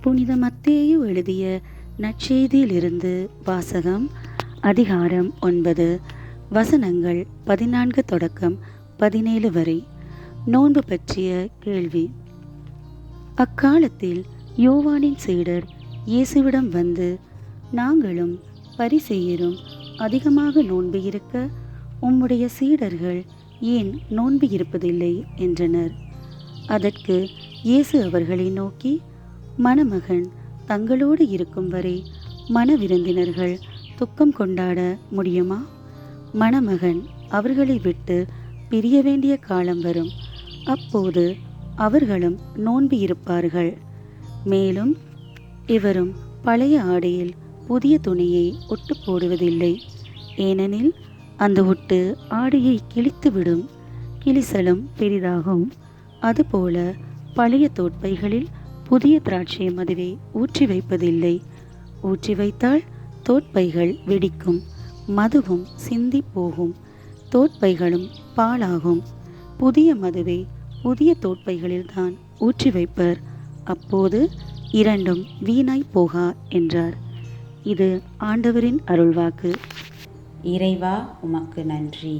புனித மத்தேயு எழுதிய நற்செய்தியிலிருந்து வாசகம். அதிகாரம் 9, வசனங்கள் 14 தொடக்கம் 17 வரை. நோன்பு பற்றிய கேள்வி. அக்காலத்தில் யோவானின் சீடர் இயேசுவிடம் வந்து, நாங்களும் பரிசேயரும் அதிகமாக நோன்பு இருக்க உம்முடைய சீடர்கள் ஏன் நோன்பு இருப்பதில்லை என்றனர். அதற்கு இயேசு அவர்களை நோக்கி, மணமகன் தங்களோடு இருக்கும் வரை மணவிருந்தினர்கள் துக்கம் கொண்டாட முடியுமா? மணமகன் அவர்களை விட்டு பிரிய வேண்டிய காலம் வரும். அப்போது அவர்களும் நோன்பு இருப்பார்கள். மேலும் இவரும் பழைய ஆடையில் புதிய துணியை ஒட்டு போடுவதில்லை. ஏனெனில் அந்த ஒட்டு ஆடையை கிழித்துவிடும், கிழிசலும் பெரிதாகும். அதுபோல பழைய தோட்பைகளில் புதிய திராட்சை மதுவை ஊற்றி வைப்பதில்லை. ஊற்றி வைத்தால் தோட்பைகள் வெடிக்கும், மதுவும் சிந்தி போகும், தோட்பைகளும் பாழாகும். புதிய மதுவை புதிய தோட்பைகளில்தான் ஊற்றி வைப்பர், அப்போது இரண்டும் வீணாய் போகா என்றார். இது ஆண்டவரின் அருள்வாக்கு. இறைவா, உமக்கு நன்றி.